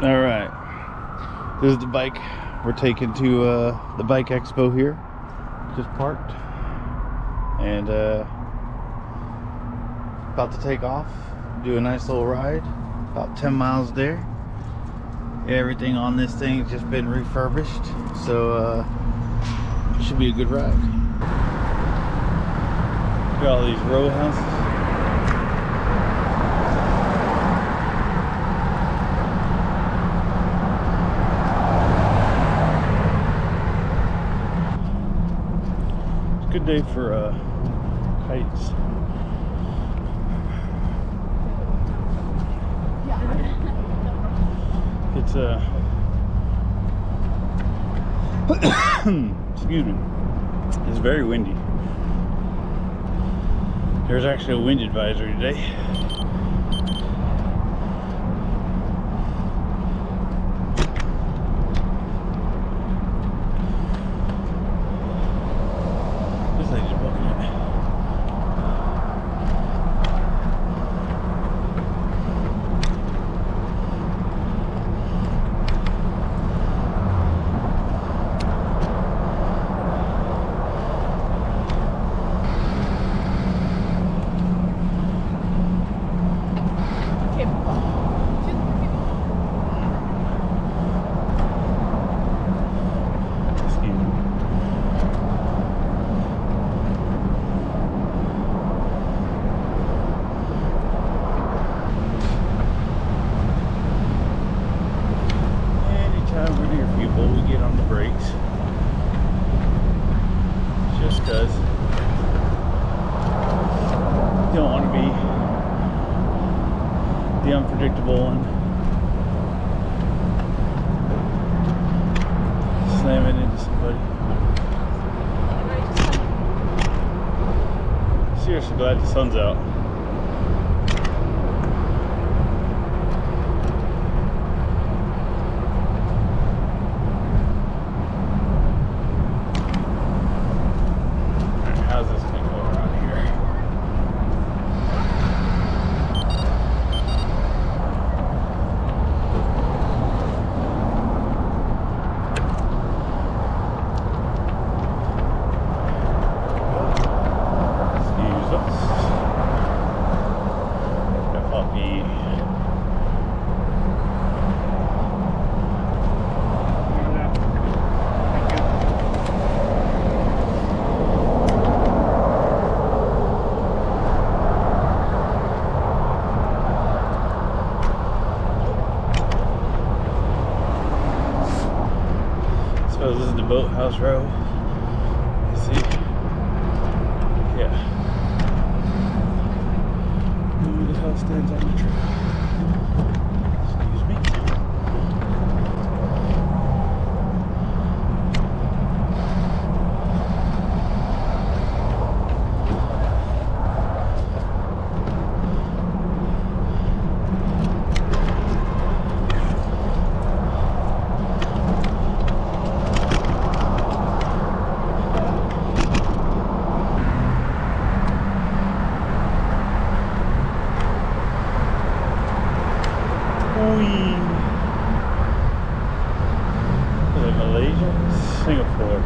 All right, this is the bike we're taking to the bike expo here. Just parked and about to take off, do a nice little ride, about 10 miles there. Everything on this thing's just been refurbished, so it should be a good ride. Got all these row houses. Good day for kites. It's excuse me, it's very windy. There's actually a wind advisory today. We get on the brakes just because you don't want to be the unpredictable one, slamming into somebody. Seriously glad the sun's out. So this is the boathouse row. You see? Yeah. Who the hell stands on the trail? Excuse me. Is it Malaysia? Singapore.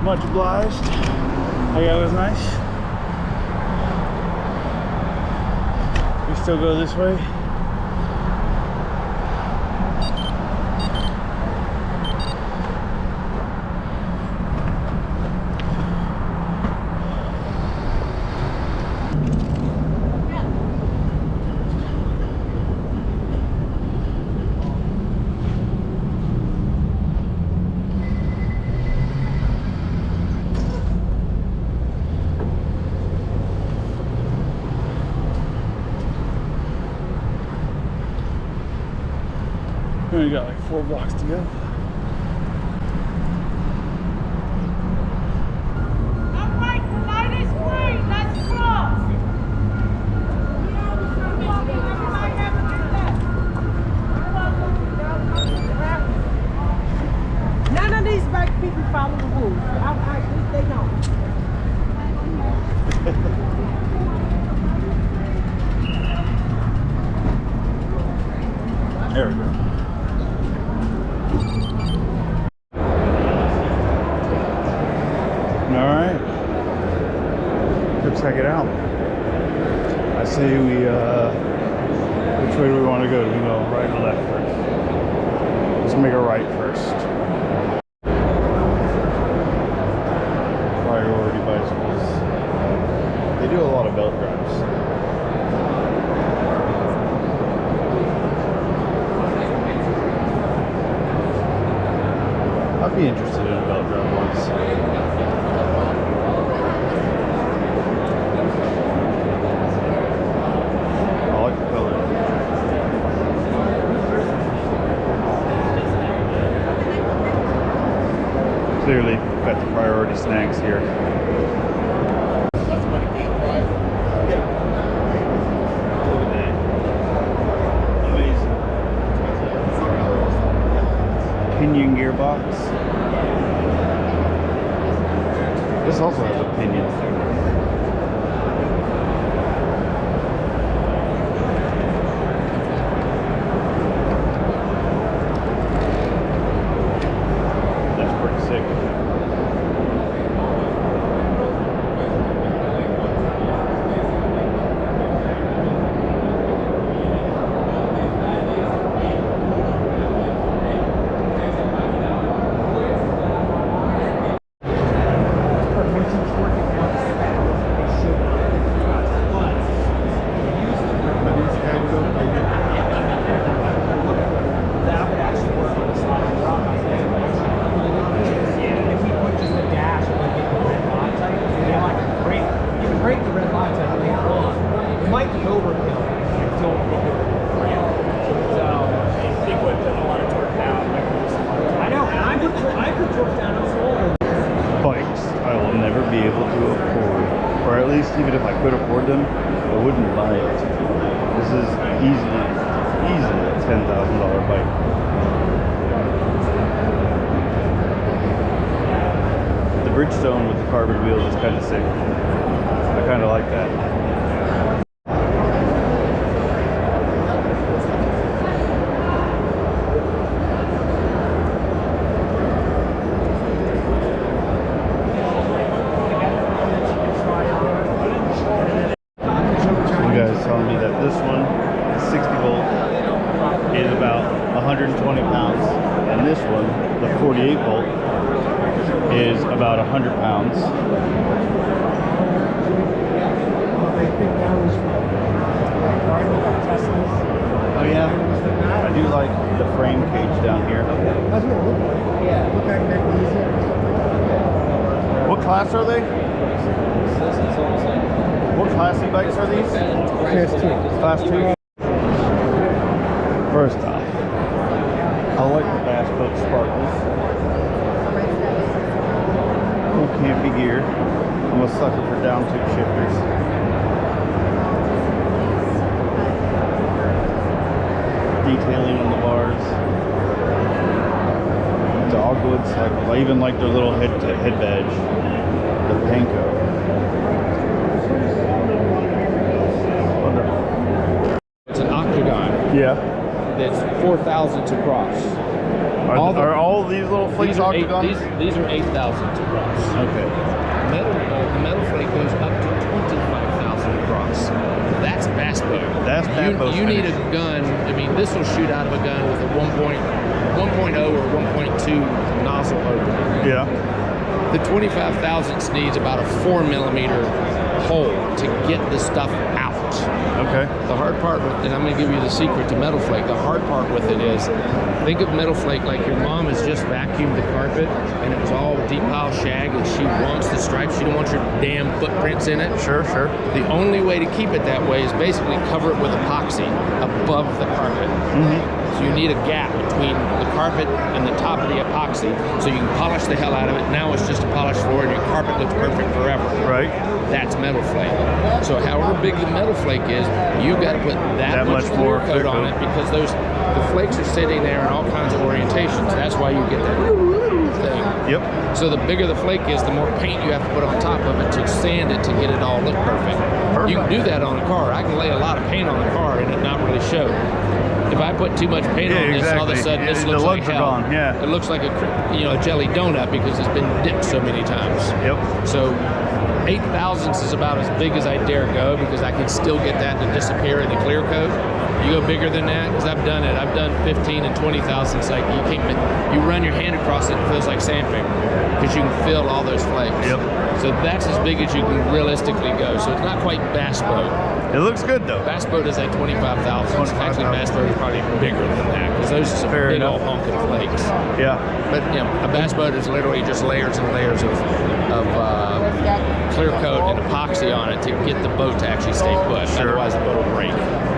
Much obliged. That was nice. We still go this way. We only got like 4 blocks to go. Alright, the light is green, let's cross! go check it out. I say we, which way do we want to go? Do we go right or left first? Let's make a right first. Priority bicycles. They do a lot of belt drives. I'd be interested in a belt drive once. I like the color. Clearly, got the priority snacks here. Look at that. Amazing. Pinion gearbox. This also has a pinion. That's pretty sick. Bikes I will never be able to afford, or at least even if I could afford them, I wouldn't buy it. This is easily a $10,000 bike. The Bridgestone with the carbon wheels is kind of sick. I kind of like that. Telling me that this one, the 60 volt, is about 120 pounds, and this one, the 48 volt, is about 100 pounds. Oh yeah, I do like the frame cage down here. What class are they? What classy bikes are these? Class 2. Class 2? First off, I like the Bass Boat Sparkles. Cool campy gear. I'm a sucker for down tube shifters. Detailing on the bars. Dogwoods, I even like their little head badge. The Panko. Yeah. That's 4,000 to cross. Are all these little fleets octagons? These are 8,000 to cross. Okay. The metal flake goes up to 25,000 to cross. That's bass boat. That's bass boat. You need a gun. I mean, this will shoot out of a gun with a 1.0 or 1.2 nozzle opening. Yeah. The 25,000 needs about a 4mm hole to get the stuff out. Okay. The hard part with, and I'm going to give you the secret to metal flake, the hard part with it is, think of metal flake like your mom has just vacuumed the carpet and it was all deep pile shag and she wants the stripes, she don't want your damn footprints in it. Sure. The only way to keep it that way is basically cover it with epoxy above the carpet. So you need a gap between the carpet and the top of the epoxy so you can polish the hell out of it. Now it's just a polished floor and your carpet looks perfect forever. Right. That's metal flake. So however big the metal flake is, you got to put that much more coat on it because the flakes are sitting there in all kinds of orientations. That's why you get that thing. Yep. So the bigger the flake is, the more paint you have to put on top of it to sand it to get it all look perfect. You can do that on a car. I can lay a lot of paint on the car and it not really show. If I put too much paint on this, all of a sudden this looks like hell. Gone. Yeah. It looks like a jelly donut because it's been dipped so many times. Yep. So 8 thousandths is about as big as I dare go because I can still get that to disappear in the clear coat. You go bigger than that, because I've done it. I've done 15 and 20 thousandths. Like you run your hand across it, it feels like sandpaper because you can feel all those flakes. Yep. So that's as big as you can realistically go. So it's not quite bass boat. It looks good though. Bass boat is at 25 thousandths. Actually, bass boat is probably bigger than that because those are some big old honking flakes. Yeah. But a bass boat is literally just layers and layers of clear coat and epoxy on it to get the boat to actually stay put. Sure. Otherwise, the boat will break.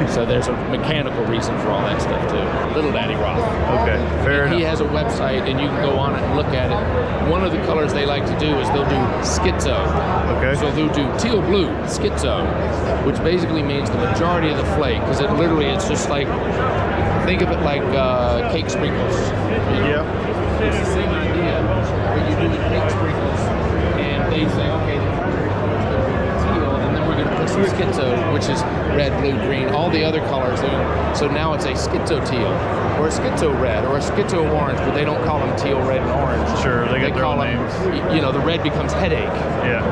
So there's a mechanical reason for all that stuff too. Little Daddy Roth. Okay, fair enough. He has a website, and you can go on it and look at it. One of the colors they like to do is they'll do schizo. Okay. So they'll do teal blue schizo, which basically means the majority of the flake, because it's just like, think of it like cake sprinkles. Yeah. It's the same idea, but you do the cake sprinkles, and they say, okay, the primary color is going to be teal, and then we're going to put some schizo, which is red, blue, green, all the other colors. So now it's a schizo teal, or a schizo red, or a schizo orange, but they don't call them teal, red, and orange. Sure, they get their own names. The red becomes headache. Yeah.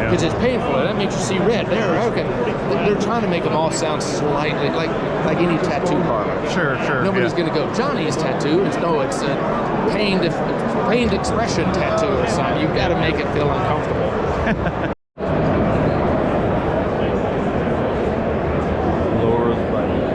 Because it's painful, and that makes you see red. They're trying to make them all sound slightly like any tattoo parlor. Sure. Nobody's going to go, Johnny's tattoo. It's a pained expression tattoo or something. You've got to make it feel uncomfortable. Laura's Bike.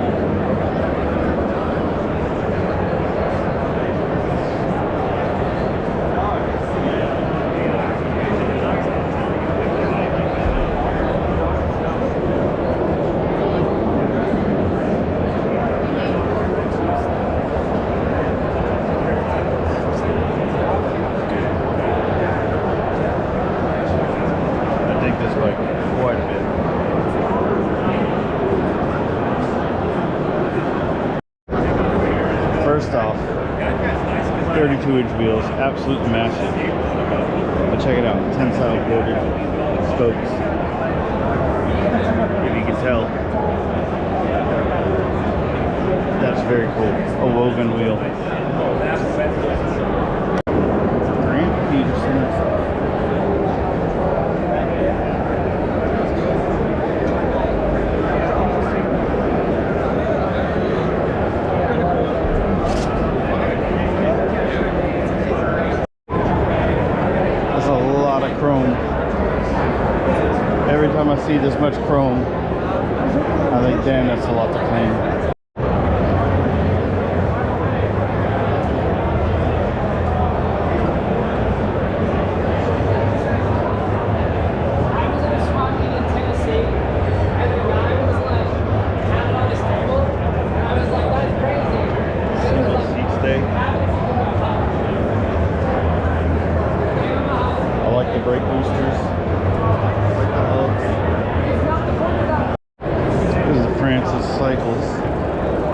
32-inch wheels, absolutely massive. But check it out, tensile boarded spokes. If you can tell, that's very cool. A woven wheel. Grant Peterson. Every time I see this much chrome, I think, damn, that's a lot to clean.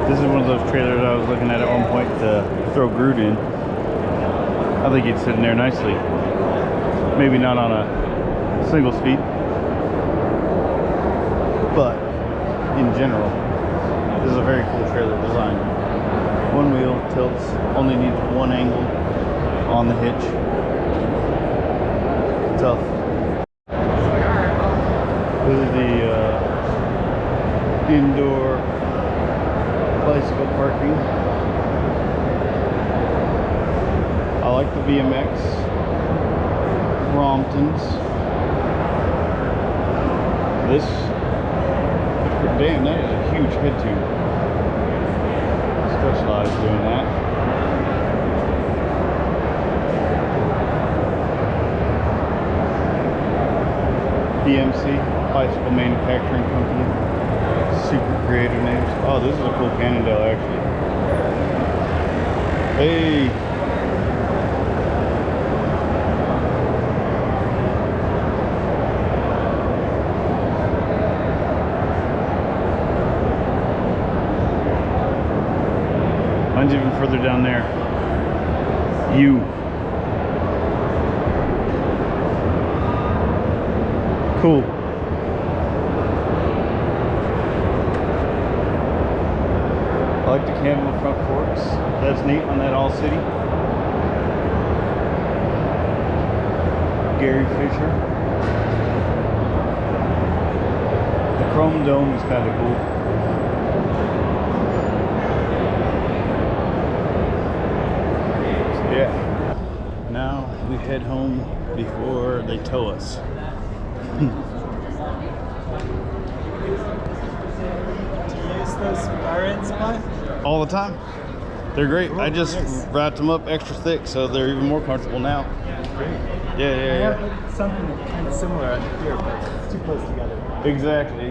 This is one of those trailers I was looking at one point to throw Groot in. I think he'd sit in there nicely. Maybe not on a single speed, but in general, this is a very cool trailer design. One wheel tilts, only needs one angle on the hitch. Tough. This is the indoor bicycle parking. I like the VMX Bromptons. This, damn, that is a huge head tube. Specialized doing that. BMC, Bicycle Manufacturing Company. Super creative names. Oh, this is a cool Cannondale, actually. Hey! Mine's even further down there. Cool. I like the camo front forks. That's neat on that All City. Gary Fisher. chrome dome is kind of cool. So yeah, now we head home before they tow us. Do you use those irons much? All the time. They're great. I just wrapped them up extra thick so they're even more comfortable now. Great. Yeah. I have something kind of similar out here, but it's too close together. Exactly.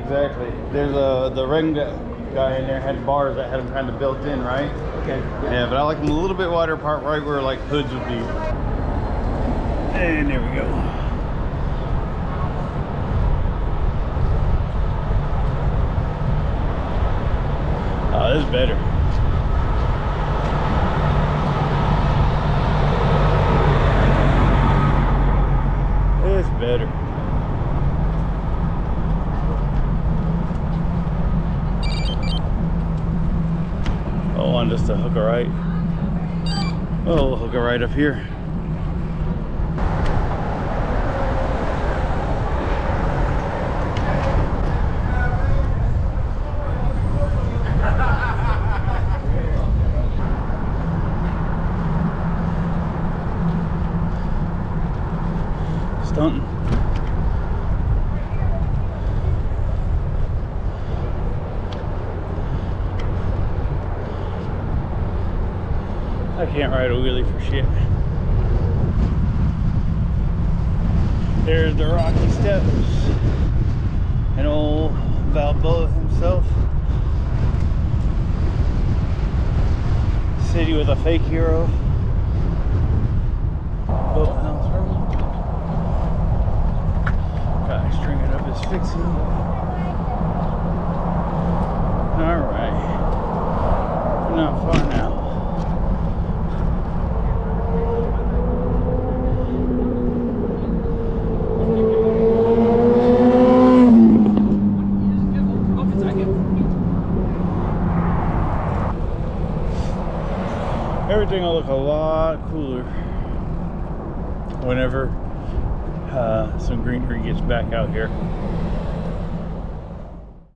There's the ring guy in there had bars that had them kind of built in, right? Okay. Yeah, but I like them a little bit wider apart, right where like hoods would be. And there we go. Oh, this is better. It's better. Oh, and just a hook a right. Oh, hook a right up here. Stunting. I can't ride a wheelie for shit. There's the Rocky Steps and old Balboa himself. City with a fake hero. Boat House Road. Guy stringing up his fixie. Alright. Not far now. Everything will look a lot cooler whenever some greenery gets back out here.